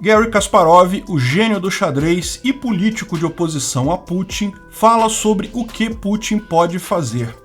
Garry Kasparov, o gênio do xadrez e político de oposição a Putin, fala sobre o que Putin pode fazer.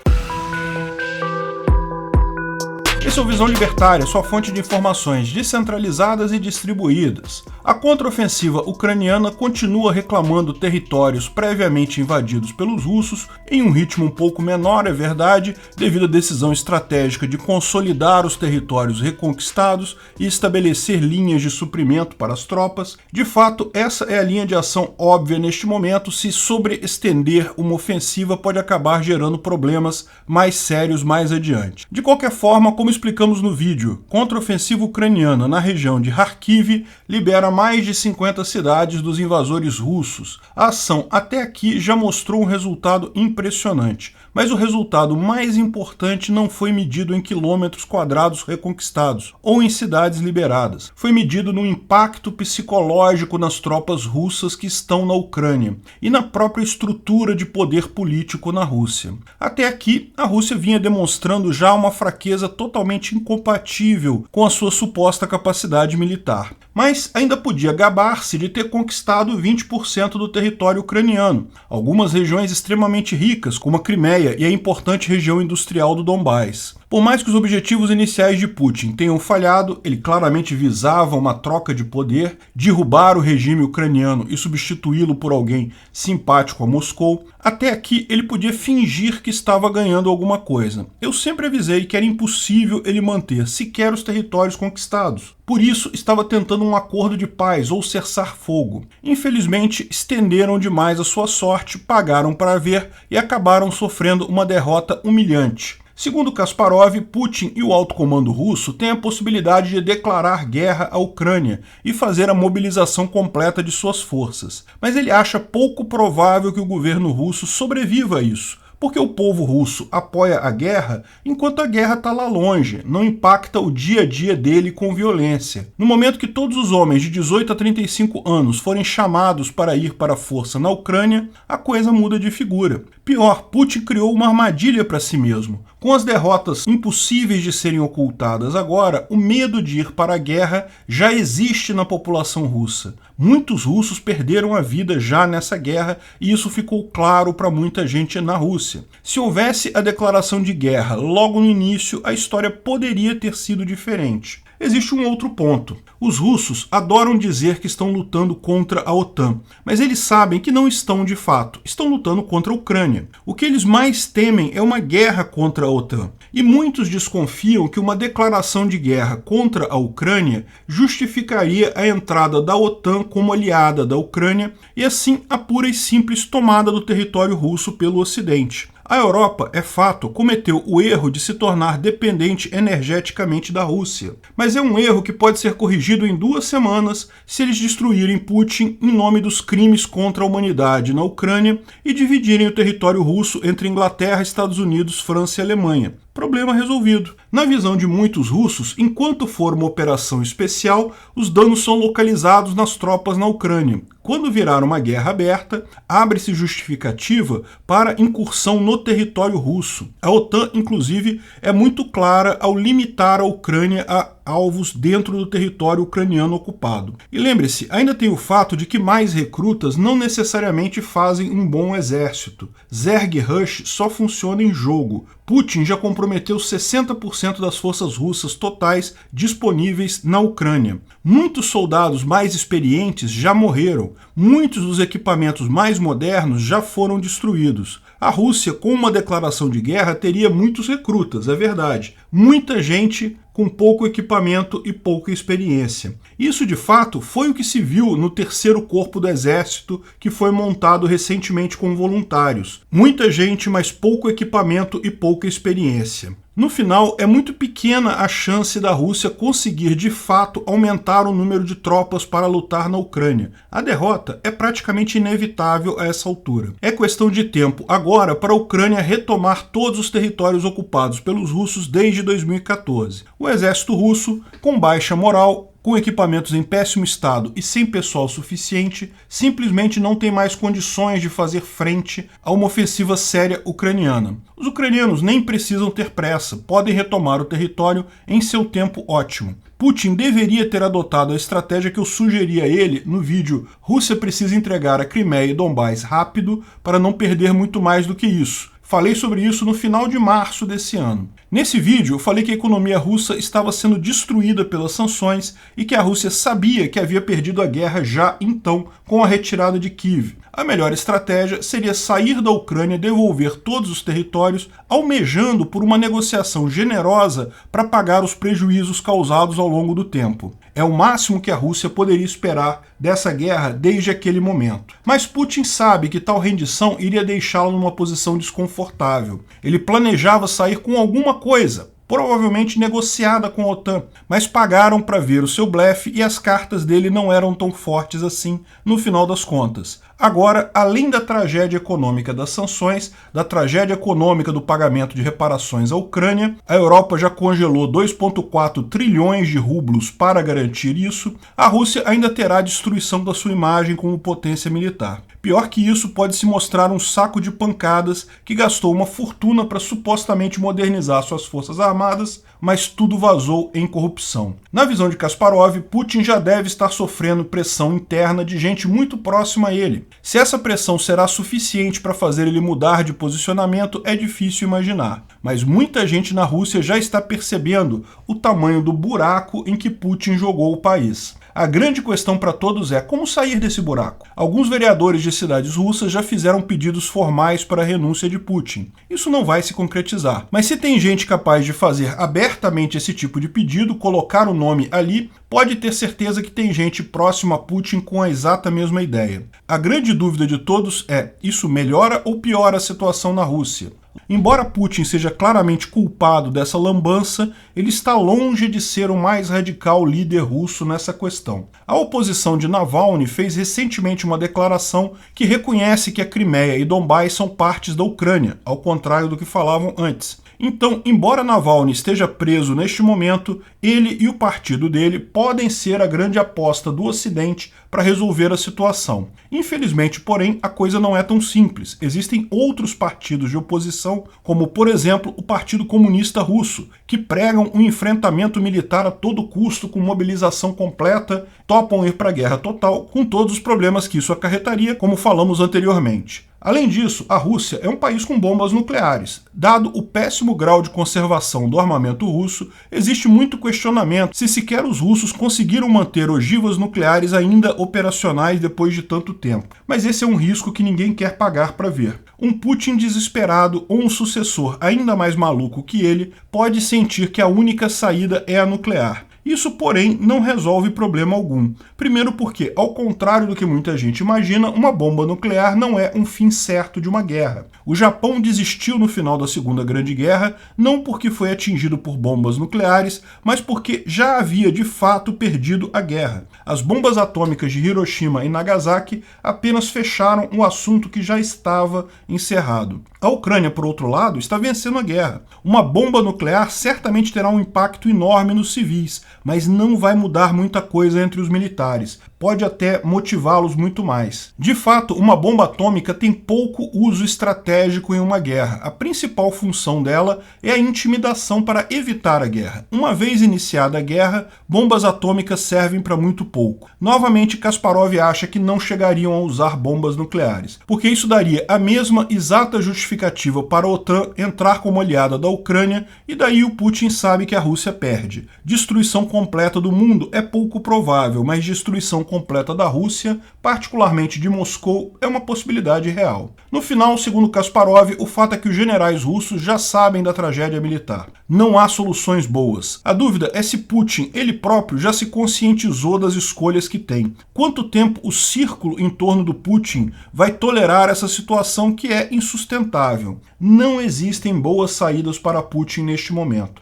Esse é o Visão Libertária, sua fonte de informações descentralizadas e distribuídas. A contraofensiva ucraniana continua reclamando territórios previamente invadidos pelos russos, em um ritmo um pouco menor, é verdade, devido à decisão estratégica de consolidar os territórios reconquistados e estabelecer linhas de suprimento para as tropas. De fato, essa é a linha de ação óbvia neste momento. Se sobreestender uma ofensiva pode acabar gerando problemas mais sérios mais adiante. De qualquer forma, como explicamos no vídeo, contraofensiva ucraniana na região de Kharkiv libera mais de 50 cidades dos invasores russos. A ação até aqui já mostrou um resultado impressionante, mas o resultado mais importante não foi medido em quilômetros quadrados reconquistados ou em cidades liberadas. Foi medido no impacto psicológico nas tropas russas que estão na Ucrânia e na própria estrutura de poder político na Rússia. Até aqui, a Rússia vinha demonstrando já uma fraqueza totalmente incompatível com a sua suposta capacidade militar, mas ainda podia gabar-se de ter conquistado 20% do território ucraniano, algumas regiões extremamente ricas, como a Crimeia e a importante região industrial do Donbás. Por mais que os objetivos iniciais de Putin tenham falhado, ele claramente visava uma troca de poder, derrubar o regime ucraniano e substituí-lo por alguém simpático a Moscou. Até aqui ele podia fingir que estava ganhando alguma coisa. Eu sempre avisei que era impossível ele manter sequer os territórios conquistados. Por isso, estava tentando um acordo de paz ou cessar fogo. Infelizmente, estenderam demais a sua sorte, pagaram para ver e acabaram sofrendo uma derrota humilhante. Segundo Kasparov, Putin e o alto comando russo têm a possibilidade de declarar guerra à Ucrânia e fazer a mobilização completa de suas forças. Mas ele acha pouco provável que o governo russo sobreviva a isso, porque o povo russo apoia a guerra enquanto a guerra está lá longe, não impacta o dia a dia dele com violência. No momento que todos os homens de 18 a 35 anos forem chamados para ir para a força na Ucrânia, a coisa muda de figura. Pior, Putin criou uma armadilha para si mesmo. Com as derrotas impossíveis de serem ocultadas agora, o medo de ir para a guerra já existe na população russa. Muitos russos perderam a vida já nessa guerra e isso ficou claro para muita gente na Rússia. Se houvesse a declaração de guerra logo no início, a história poderia ter sido diferente. Existe um outro ponto. Os russos adoram dizer que estão lutando contra a OTAN, mas eles sabem que não estão de fato, estão lutando contra a Ucrânia. O que eles mais temem é uma guerra contra a OTAN. E muitos desconfiam que uma declaração de guerra contra a Ucrânia justificaria a entrada da OTAN como aliada da Ucrânia e assim a pura e simples tomada do território russo pelo Ocidente. A Europa, é fato, cometeu o erro de se tornar dependente energeticamente da Rússia. Mas é um erro que pode ser corrigido em 2 semanas se eles destruírem Putin em nome dos crimes contra a humanidade na Ucrânia e dividirem o território russo entre Inglaterra, Estados Unidos, França e Alemanha. Problema resolvido. Na visão de muitos russos, enquanto for uma operação especial, os danos são localizados nas tropas na Ucrânia. Quando virar uma guerra aberta, abre-se justificativa para incursão no território russo. A OTAN, inclusive, é muito clara ao limitar a Ucrânia a alvos dentro do território ucraniano ocupado. E lembre-se, ainda tem o fato de que mais recrutas não necessariamente fazem um bom exército. Zerg Rush só funciona em jogo. Putin já comprometeu 60% das forças russas totais disponíveis na Ucrânia. Muitos soldados mais experientes já morreram. Muitos dos equipamentos mais modernos já foram destruídos. A Rússia, com uma declaração de guerra, teria muitos recrutas, é verdade. Muita gente com pouco equipamento e pouca experiência. Isso, de fato, foi o que se viu no 3º Corpo do Exército, que foi montado recentemente com voluntários. Muita gente, mas pouco equipamento e pouca experiência. No final, é muito pequena a chance da Rússia conseguir, de fato, aumentar o número de tropas para lutar na Ucrânia. A derrota é praticamente inevitável a essa altura. É questão de tempo agora para a Ucrânia retomar todos os territórios ocupados pelos russos desde 2014. O exército russo, com baixa moral, com equipamentos em péssimo estado e sem pessoal suficiente, simplesmente não tem mais condições de fazer frente a uma ofensiva séria ucraniana. Os ucranianos nem precisam ter pressa, podem retomar o território em seu tempo ótimo. Putin deveria ter adotado a estratégia que eu sugeri a ele no vídeo Rússia precisa entregar a Crimeia e Donbás rápido para não perder muito mais do que isso. Falei sobre isso no final de março desse ano. Nesse vídeo, eu falei que a economia russa estava sendo destruída pelas sanções e que a Rússia sabia que havia perdido a guerra já então com a retirada de Kiev. A melhor estratégia seria sair da Ucrânia e devolver todos os territórios, almejando por uma negociação generosa para pagar os prejuízos causados ao longo do tempo. É o máximo que a Rússia poderia esperar dessa guerra desde aquele momento. Mas Putin sabe que tal rendição iria deixá-lo numa posição desconfortável. Ele planejava sair com alguma coisa, provavelmente negociada com a OTAN, mas pagaram para ver o seu blefe e as cartas dele não eram tão fortes assim no final das contas. Agora, além da tragédia econômica das sanções, da tragédia econômica do pagamento de reparações à Ucrânia, a Europa já congelou 2,4 trilhões de rublos para garantir isso, a Rússia ainda terá a destruição da sua imagem como potência militar. Pior que isso, pode se mostrar um saco de pancadas que gastou uma fortuna para supostamente modernizar suas forças armadas, mas tudo vazou em corrupção. Na visão de Kasparov, Putin já deve estar sofrendo pressão interna de gente muito próxima a ele. Se essa pressão será suficiente para fazer ele mudar de posicionamento, é difícil imaginar. Mas muita gente na Rússia já está percebendo o tamanho do buraco em que Putin jogou o país. A grande questão para todos é como sair desse buraco. Alguns vereadores de cidades russas já fizeram pedidos formais para a renúncia de Putin. Isso não vai se concretizar. Mas se tem gente capaz de fazer abertamente esse tipo de pedido, colocar o nome ali, pode ter certeza que tem gente próxima a Putin com a exata mesma ideia. A grande dúvida de todos é: isso melhora ou piora a situação na Rússia? Embora Putin seja claramente culpado dessa lambança, ele está longe de ser o mais radical líder russo nessa questão. A oposição de Navalny fez recentemente uma declaração que reconhece que a Crimeia e Donbás são partes da Ucrânia, ao contrário do que falavam antes. Então, embora Navalny esteja preso neste momento, ele e o partido dele podem ser a grande aposta do Ocidente para resolver a situação. Infelizmente, porém, a coisa não é tão simples. Existem outros partidos de oposição, como, por exemplo, o Partido Comunista Russo, que pregam um enfrentamento militar a todo custo, com mobilização completa, topam ir para a guerra total, com todos os problemas que isso acarretaria, como falamos anteriormente. Além disso, a Rússia é um país com bombas nucleares. Dado o péssimo grau de conservação do armamento russo, existe muito questionamento se sequer os russos conseguiram manter ogivas nucleares ainda operacionais depois de tanto tempo. Mas esse é um risco que ninguém quer pagar para ver. Um Putin desesperado ou um sucessor ainda mais maluco que ele pode sentir que a única saída é a nuclear. Isso, porém, não resolve problema algum. Primeiro porque, ao contrário do que muita gente imagina, uma bomba nuclear não é um fim certo de uma guerra. O Japão desistiu no final da Segunda Grande Guerra, não porque foi atingido por bombas nucleares, mas porque já havia de fato perdido a guerra. As bombas atômicas de Hiroshima e Nagasaki apenas fecharam um assunto que já estava encerrado. A Ucrânia, por outro lado, está vencendo a guerra. Uma bomba nuclear certamente terá um impacto enorme nos civis, mas não vai mudar muita coisa entre os militares. Pode até motivá-los muito mais. De fato, uma bomba atômica tem pouco uso estratégico em uma guerra. A principal função dela é a intimidação para evitar a guerra. Uma vez iniciada a guerra, bombas atômicas servem para muito pouco. Novamente, Kasparov acha que não chegariam a usar bombas nucleares, porque isso daria a mesma exata justificativa para a OTAN entrar como aliada da Ucrânia, e daí o Putin sabe que a Rússia perde. Destruição completa do mundo é pouco provável, mas destruição completa da Rússia, particularmente de Moscou, é uma possibilidade real. No final, segundo Kasparov, o fato é que os generais russos já sabem da tragédia militar. Não há soluções boas. A dúvida é se Putin, ele próprio, já se conscientizou das escolhas que tem. Quanto tempo o círculo em torno do Putin vai tolerar essa situação que é insustentável? Não existem boas saídas para Putin neste momento.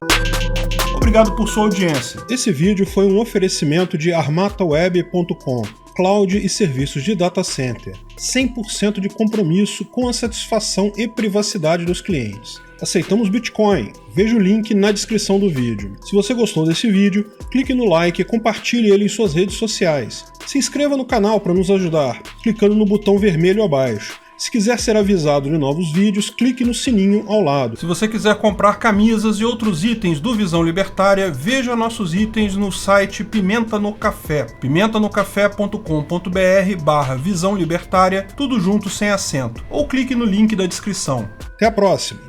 Obrigado por sua audiência. Esse vídeo foi um oferecimento de armataweb.com, cloud e serviços de data center. 100% de compromisso com a satisfação e privacidade dos clientes. aceitamos Bitcoin. Veja o link na descrição do vídeo. Se você gostou desse vídeo, clique no like e compartilhe ele em suas redes sociais. Se inscreva no canal para nos ajudar, clicando no botão vermelho abaixo. Se quiser ser avisado de novos vídeos, clique no sininho ao lado. Se você quiser comprar camisas e outros itens do Visão Libertária, veja nossos itens no site Pimenta no Café, pimentanocafé.com.br/Visão Libertária, tudo junto sem acento, ou clique no link da descrição. Até a próxima!